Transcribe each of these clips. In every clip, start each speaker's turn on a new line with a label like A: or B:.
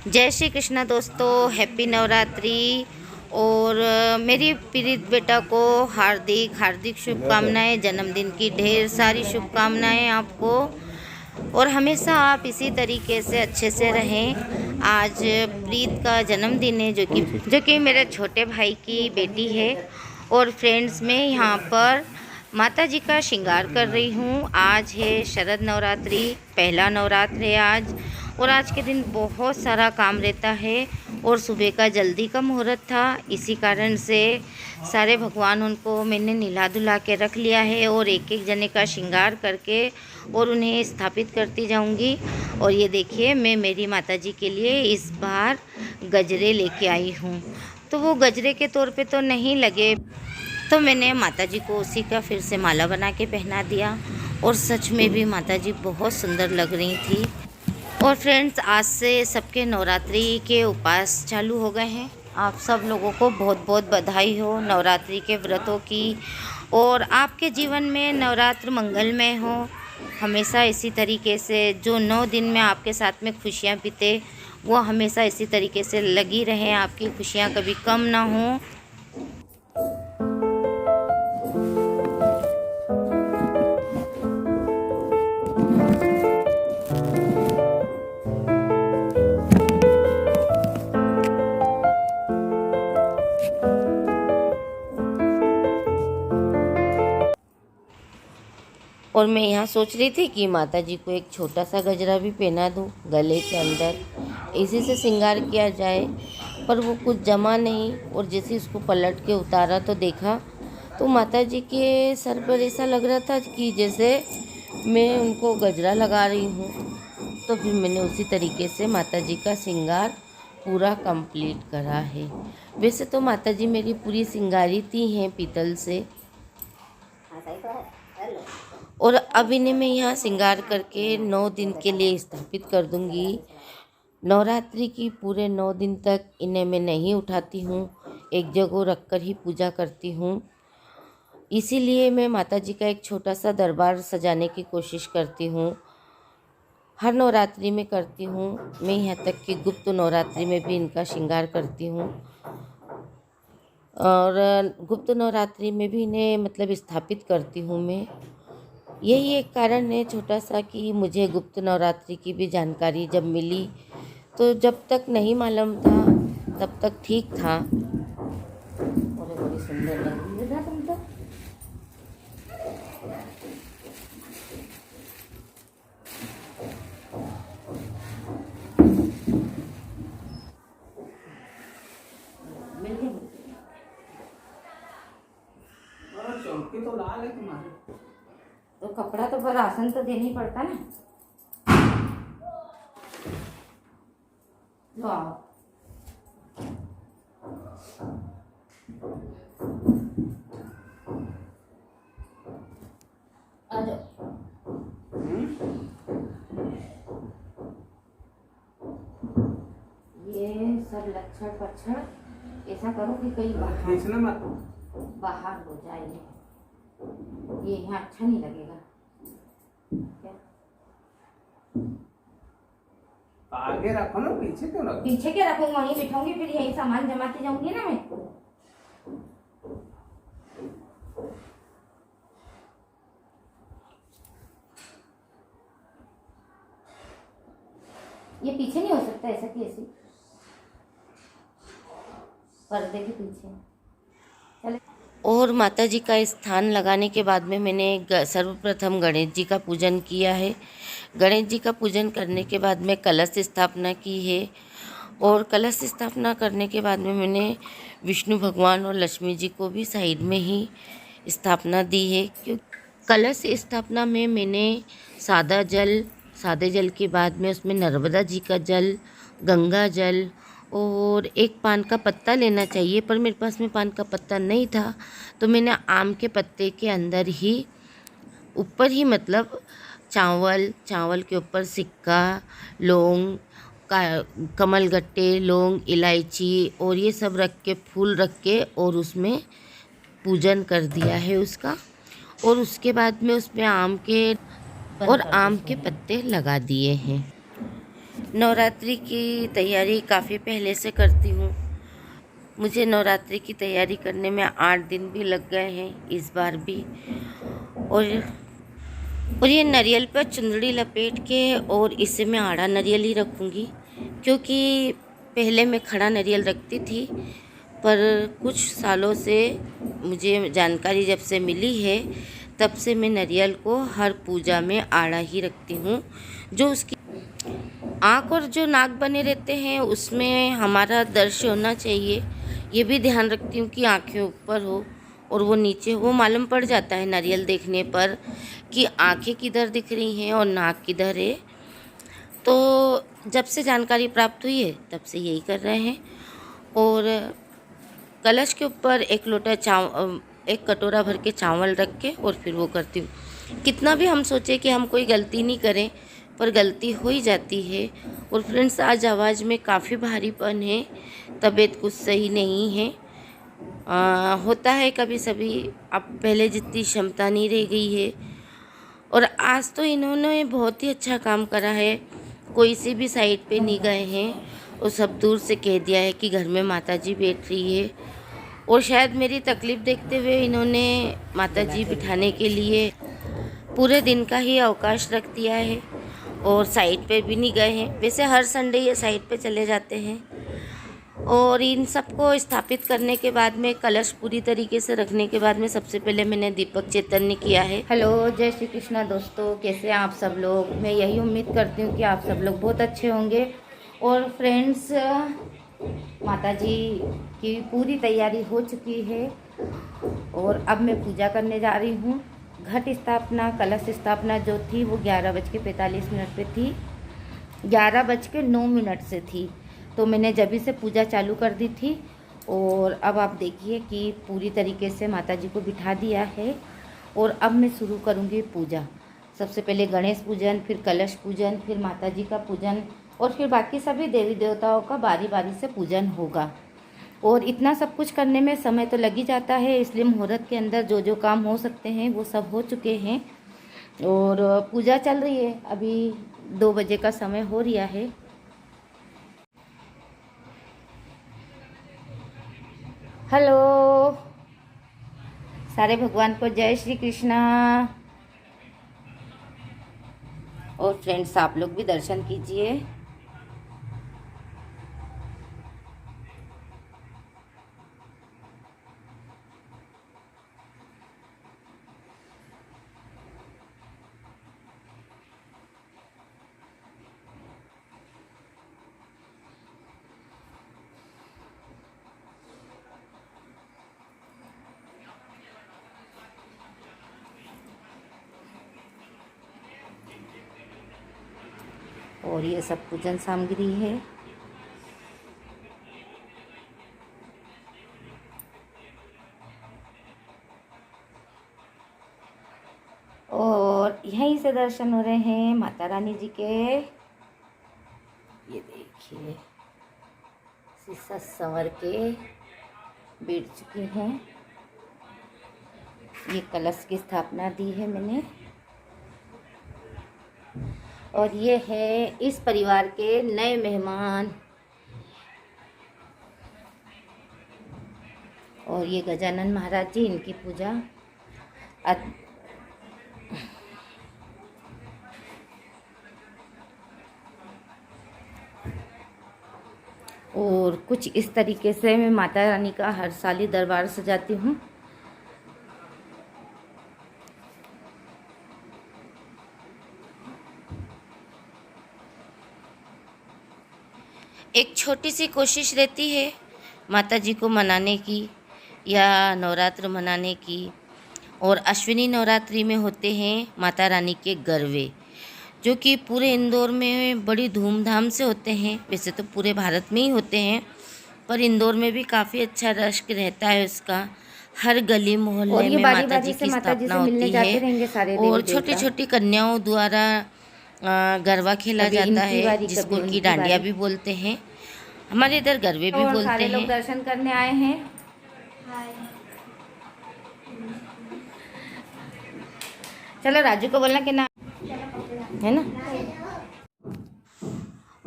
A: जय श्री कृष्णा दोस्तों, हैप्पी नवरात्रि। और मेरी प्रीत बेटा को हार्दिक हार्दिक शुभकामनाएं, जन्मदिन की ढेर सारी शुभकामनाएं आपको। और हमेशा आप इसी तरीके से अच्छे से रहें। आज प्रीत का जन्मदिन है, जो कि मेरे छोटे भाई की बेटी है। और फ्रेंड्स, मैं यहाँ पर माता जी का श्रृंगार कर रही हूँ। आज है शरद नवरात्रि, पहला नवरात्र है आज। और आज के दिन बहुत सारा काम रहता है और सुबह का जल्दी का मुहूर्त था, इसी कारण से सारे भगवान उनको मैंने नहला धुला के रख लिया है और एक एक जने का श्रृंगार करके और उन्हें स्थापित करती जाऊंगी। और ये देखिए, मैं मेरी माता जी के लिए इस बार गजरे लेके आई हूँ। तो वो गजरे के तौर पे तो नहीं लगे, तो मैंने माता जी को उसी का फिर से माला बना के पहना दिया। और सच में भी माता जी बहुत सुंदर लग रही थी। और फ्रेंड्स, आज से सबके नवरात्रि के उपास चालू हो गए हैं। आप सब लोगों को बहुत बहुत बधाई हो नवरात्रि के व्रतों की। और आपके जीवन में नवरात्र मंगलमय हो, हमेशा इसी तरीके से जो 9 दिन में आपके साथ में खुशियाँ बीते, वो हमेशा इसी तरीके से लगी रहें, आपकी खुशियाँ कभी कम ना हों। और मैं यहाँ सोच रही थी कि माता जी को एक छोटा सा गजरा भी पहना दूँ गले के अंदर, इसी से श्रृंगार किया जाए। पर वो कुछ जमा नहीं। और जैसे इसको पलट के उतारा तो देखा, तो माता जी के सर पर ऐसा लग रहा था कि जैसे मैं उनको गजरा लगा रही हूँ। तो फिर मैंने उसी तरीके से माता जी का श्रृंगार पूरा कंप्लीट करा है। वैसे तो माता जी मेरी पूरी श्रृंगारित ही हैं पीतल से। और अब इन्हें मैं यहाँ श्रृंगार करके 9 दिन के लिए स्थापित कर दूँगी। नवरात्रि की पूरे 9 दिन तक इन्हें मैं नहीं उठाती हूँ, एक जगह रख कर ही पूजा करती हूँ। इसीलिए मैं माता जी का एक छोटा सा दरबार सजाने की कोशिश करती हूँ। हर नवरात्रि में करती हूँ मैं, यहाँ तक कि गुप्त नवरात्रि में भी इनका श्रृंगार करती हूँ। और गुप्त नवरात्रि में भी इन्हें मतलब स्थापित करती हूँ मैं। यही एक कारण है छोटा सा कि मुझे गुप्त नवरात्रि की भी जानकारी जब मिली, तो जब तक नहीं मालूम था तब तक ठीक था। और बड़ी सुंदर लग रही है ना तुम तो।
B: चौकी तो लाल है तुम्हारी,
A: तो कपड़ा तो पर आसन तो देना ही पड़ता ना। लो आओ। आ जाओ। ये सब लक्षण पक्षण ऐसा करो कि कहीं
B: खींचना मत,
A: बाहर हो जाए। ये यहाँ अच्छा नहीं लगेगा क्या?
B: आगे रखो ना, पीछे क्यों रखो?
A: पीछे क्या रखूंगा, वहीं बिठाऊंगी, फिर यही सामान जमाती जाऊंगी ना मैं। ये पीछे नहीं हो सकता ऐसा कि ऐसे पर्दे के पीछे चले। और माता जी का स्थान लगाने के बाद में मैंने सर्वप्रथम गणेश जी का पूजन किया है। गणेश जी का पूजन करने के बाद में कलश स्थापना की है। और कलश स्थापना करने के बाद में मैंने विष्णु भगवान और लक्ष्मी जी को भी साइड में ही स्थापना दी है। क्योंकि कलश स्थापना में मैंने सादे जल के बाद में उसमें नर्मदा जी का जल, गंगा जल और एक पान का पत्ता लेना चाहिए, पर मेरे पास में पान का पत्ता नहीं था, तो मैंने आम के पत्ते के अंदर ही ऊपर ही मतलब चावल के ऊपर सिक्का, लौंग, कमलगट्टे, लौंग, इलायची और ये सब रख के, फूल रख के और उसमें पूजन कर दिया है उसका। और उसके बाद में उसमें आम के पत्ते लगा दिए हैं। नवरात्रि की तैयारी काफ़ी पहले से करती हूँ। मुझे नवरात्रि की तैयारी करने में 8 दिन भी लग गए हैं इस बार भी। और ये नारियल पर चुंदड़ी लपेट के और इसे मैं आड़ा नारियल ही रखूँगी, क्योंकि पहले मैं खड़ा नारियल रखती थी, पर कुछ सालों से मुझे जानकारी जब से मिली है तब से मैं नारियल को हर पूजा में आड़ा ही रखती हूँ। जो उसकी आँख और जो नाक बने रहते हैं उसमें हमारा दर्शन होना चाहिए, ये भी ध्यान रखती हूँ कि आँखें ऊपर हो और वो नीचे हो। मालूम पड़ जाता है नारियल देखने पर कि आँखें किधर दिख रही हैं और नाक किधर है। तो जब से जानकारी प्राप्त हुई है तब से यही कर रहे हैं। और कलश के ऊपर एक कटोरा भर के चावल रख के और फिर वो करती हूँ। कितना भी हम सोचे कि हम कोई गलती नहीं करें, पर गलती हो ही जाती है। और फ्रेंड्स, आज आवाज़ में काफ़ी भारीपन है, तबीयत कुछ सही नहीं है। होता है कभी सभी, अब पहले जितनी क्षमता नहीं रह गई है। और आज तो इन्होंने बहुत ही अच्छा काम करा है, कोई सी भी साइड पे नहीं गए हैं और सब दूर से कह दिया है कि घर में माताजी बैठ रही है। और शायद मेरी तकलीफ़ देखते हुए इन्होंने माताजी बिठाने के लिए पूरे दिन का ही अवकाश रख दिया है और साइड पे भी नहीं गए हैं। वैसे हर संडे ये साइड पे चले जाते हैं। और इन सबको स्थापित करने के बाद में, कलश पूरी तरीके से रखने के बाद में, सबसे पहले मैंने दीपक चैतन्य किया है। हेलो, जय श्री कृष्णा दोस्तों, कैसे हैं आप सब लोग। मैं यही उम्मीद करती हूँ कि आप सब लोग बहुत अच्छे होंगे। और फ्रेंड्स, माताजी की पूरी तैयारी हो चुकी है और अब मैं पूजा करने जा रही हूँ। घट स्थापना, कलश स्थापना जो थी वो 11:45 पे थी, 11:09 से थी। तो मैंने जब से पूजा चालू कर दी थी। और अब आप देखिए कि पूरी तरीके से माताजी को बिठा दिया है। और अब मैं शुरू करूँगी पूजा। सबसे पहले गणेश पूजन, फिर कलश पूजन, फिर माताजी का पूजन और फिर बाकी सभी देवी देवताओं का बारी बारी से पूजन होगा। और इतना सब कुछ करने में समय तो लग ही जाता है, इसलिए मुहूर्त के अंदर जो जो काम हो सकते हैं वो सब हो चुके हैं। और पूजा चल रही है, अभी 2 बजे का समय हो रहा है। हेलो, सारे भगवान को जय श्री कृष्णा। और फ्रेंड्स, आप लोग भी दर्शन कीजिए। और ये सब पूजन सामग्री है। और यहीं से दर्शन हो रहे हैं माता रानी जी के। ये देखिए, शीशा संवर के बैठ चुकी हैं। ये कलश की स्थापना दी है मैंने। और ये है इस परिवार के नए मेहमान। और ये गजानन महाराज जी, इनकी पूजा और कुछ इस तरीके से मैं माता रानी का हर साल ही दरबार सजाती हूँ। एक छोटी सी कोशिश रहती है माता जी को मनाने की या नवरात्र मनाने की। और अश्विनी नवरात्रि में होते हैं माता रानी के गरबे, जो कि पूरे इंदौर में बड़ी धूमधाम से होते हैं। वैसे तो पूरे भारत में ही होते हैं, पर इंदौर में भी काफ़ी अच्छा रश्क रहता है उसका। हर गली मोहल्ले में माता जी की स्थापना होती है और छोटी छोटी कन्याओं द्वारा गरबा खेला जाता है, जिसको कि डांडिया भी बोलते हैं। हमारे इधर गरबे भी बोलते हैं। लोग दर्शन करने आए हैं। चलो, राजू को बोलना कि ना, है ना।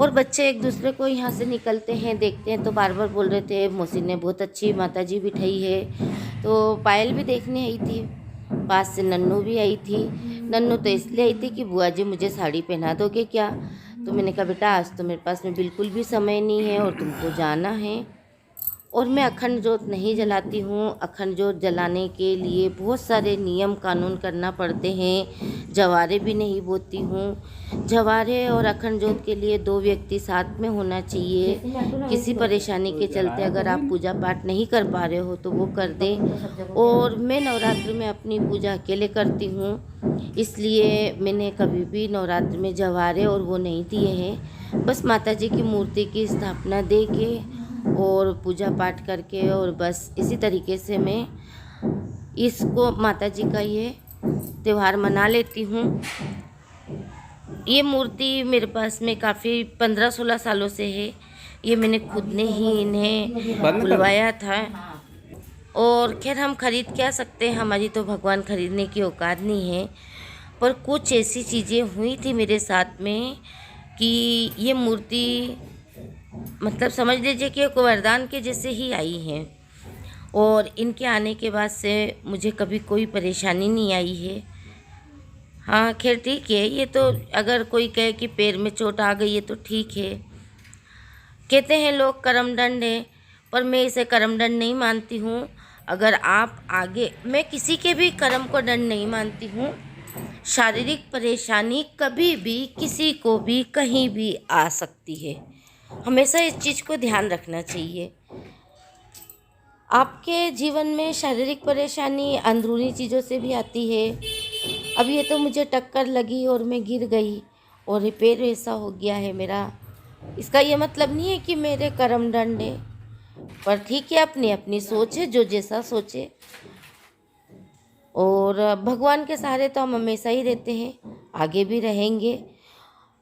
A: और बच्चे एक दूसरे को यहाँ से निकलते हैं देखते हैं तो बार बार बोल रहे थे मोहसिन ने बहुत अच्छी माता जी बिठाई है। तो पायल भी देखने आई थी, पास से नन्नू भी आई थी। नन्नू तो इसलिए आई थी कि बुआ जी मुझे साड़ी पहना दोगे क्या। तो मैंने कहा बेटा आज तो मेरे पास में बिल्कुल भी समय नहीं है और तुमको जाना है। और मैं अखंड जोत नहीं जलाती हूँ। अखंड जोत जलाने के लिए बहुत सारे नियम कानून करना पड़ते हैं। जवारे भी नहीं बोती हूँ। जवारे और अखंड जोत के लिए 2 व्यक्ति साथ में होना चाहिए। किसी परेशानी के चलते अगर आप पूजा पाठ नहीं कर पा रहे हो तो वो कर दें। और मैं नवरात्र में अपनी पूजा अकेले करती हूँ, इसलिए मैंने कभी भी नवरात्र में जवारे और वो नहीं दिए हैं। बस माता जी की मूर्ति की स्थापना दे के और पूजा पाठ करके और बस इसी तरीके से मैं इसको माता जी का ये त्यौहार मना लेती हूँ। ये मूर्ति मेरे पास में काफ़ी 15-16 सालों से है। ये मैंने खुद ने ही इन्हें बुलवाया था। और खैर हम खरीद क्या सकते हैं, हमारी तो भगवान खरीदने की औकात नहीं है। पर कुछ ऐसी चीज़ें हुई थी मेरे साथ में कि ये मूर्ति मतलब समझ लीजिए कि एक वरदान के जैसे ही आई हैं। और इनके आने के बाद से मुझे कभी कोई परेशानी नहीं आई है। हाँ खैर ठीक है, ये तो अगर कोई कहे कि पैर में चोट आ गई है तो ठीक है। कहते हैं लोग कर्मदंड है, पर मैं इसे कर्मदंड नहीं मानती हूँ। अगर आप आगे, मैं किसी के भी कर्म को दंड नहीं मानती हूँ। शारीरिक परेशानी कभी भी किसी को भी कहीं भी आ सकती है, हमेशा इस चीज़ को ध्यान रखना चाहिए। आपके जीवन में शारीरिक परेशानी अंदरूनी चीज़ों से भी आती है। अब ये तो मुझे टक्कर लगी और मैं गिर गई और पैर ऐसा हो गया है मेरा, इसका ये मतलब नहीं है कि मेरे कर्म दंड है। पर ठीक है, अपनी अपनी सोच है, जो जैसा सोचे। और भगवान के सहारे तो हम हमेशा ही रहते हैं, आगे भी रहेंगे।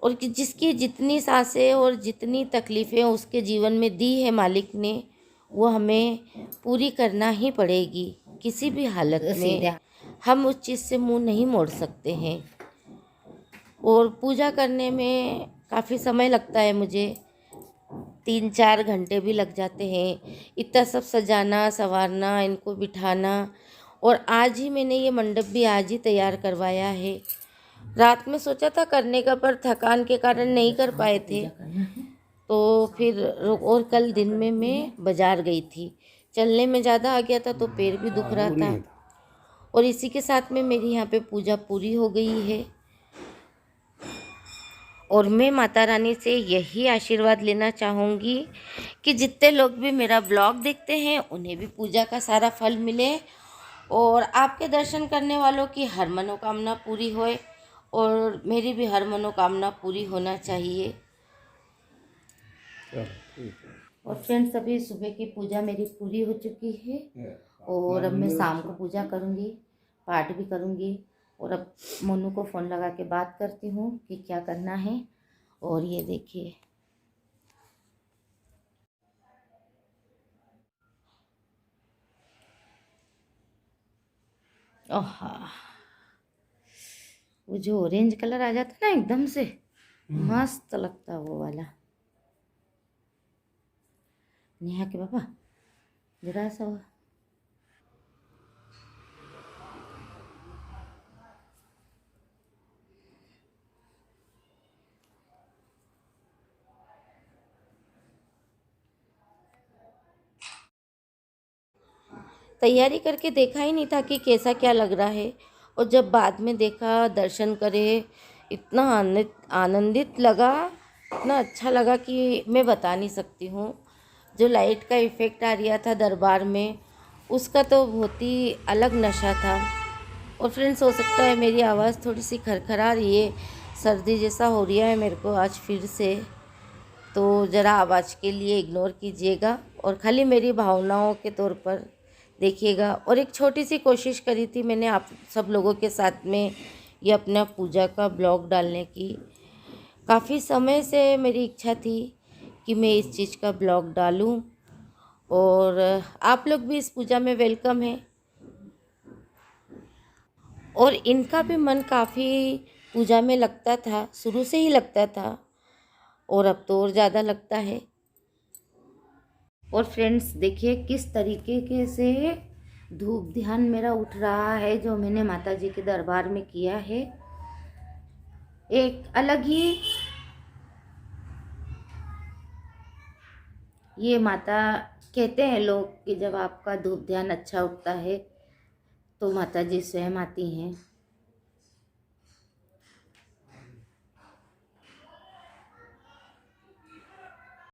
A: और जिसकी जितनी सांसें और जितनी तकलीफ़ें उसके जीवन में दी है मालिक ने, वो हमें पूरी करना ही पड़ेगी। किसी भी हालत में हम उस चीज़ से मुंह नहीं मोड़ सकते हैं। और पूजा करने में काफ़ी समय लगता है मुझे, 3-4 घंटे भी लग जाते हैं। इतना सब सजाना संवारना, इनको बिठाना। और आज ही मैंने ये मंडप भी आज ही तैयार करवाया है। रात में सोचा था करने का, पर थकान के कारण नहीं कर पाए थे। तो फिर और कल दिन में मैं बाज़ार गई थी, चलने में ज़्यादा आ गया था तो पैर भी दुख रहा था। और इसी के साथ में मेरी यहाँ पे पूजा पूरी हो गई है। और मैं माता रानी से यही आशीर्वाद लेना चाहूँगी कि जितने लोग भी मेरा ब्लॉग देखते हैं उन्हें भी पूजा का सारा फल मिले और आपके दर्शन करने वालों की हर मनोकामना पूरी होए और मेरी भी हर मनोकामना पूरी होना चाहिए। और फ्रेंड्स, अभी सुबह की पूजा मेरी पूरी हो चुकी है और अब मैं शाम को पूजा करूँगी, पाठ भी करूँगी। और अब मोनू को फ़ोन लगा के बात करती हूँ कि क्या करना है। और ये देखिए, ओह वो जो ऑरेंज कलर आ जाता ना एकदम से, मस्त लगता वो वाला। नेहा के पापा जरा सा हुआ। तैयारी करके देखा ही नहीं था कि कैसा क्या लग रहा है। और जब बाद में देखा, दर्शन करे, इतना आनंदित लगा, इतना अच्छा लगा कि मैं बता नहीं सकती हूँ। जो लाइट का इफ़ेक्ट आ रहा था दरबार में, उसका तो बहुत ही अलग नशा था। और फ्रेंड्स, हो सकता है मेरी आवाज़ थोड़ी सी खरखरा रही है, सर्दी जैसा हो रहा है मेरे को आज फिर से। तो ज़रा आवाज़ के लिए इग्नोर कीजिएगा और खाली मेरी भावनाओं के तौर पर देखिएगा। और एक छोटी सी कोशिश करी थी मैंने आप सब लोगों के साथ में ये अपना पूजा का ब्लॉग डालने की। काफ़ी समय से मेरी इच्छा थी कि मैं इस चीज़ का ब्लॉग डालूं। और आप लोग भी इस पूजा में वेलकम है। और इनका भी मन काफ़ी पूजा में लगता था, शुरू से ही लगता था। और अब तो और ज़्यादा लगता है। और फ्रेंड्स देखिए किस तरीके के से धूप ध्यान मेरा उठ रहा है जो मैंने माता जी के दरबार में किया है। एक अलग ही ये माता कहते हैं लोग कि जब आपका धूप ध्यान अच्छा उठता है तो माता जी स्वयं आती हैं।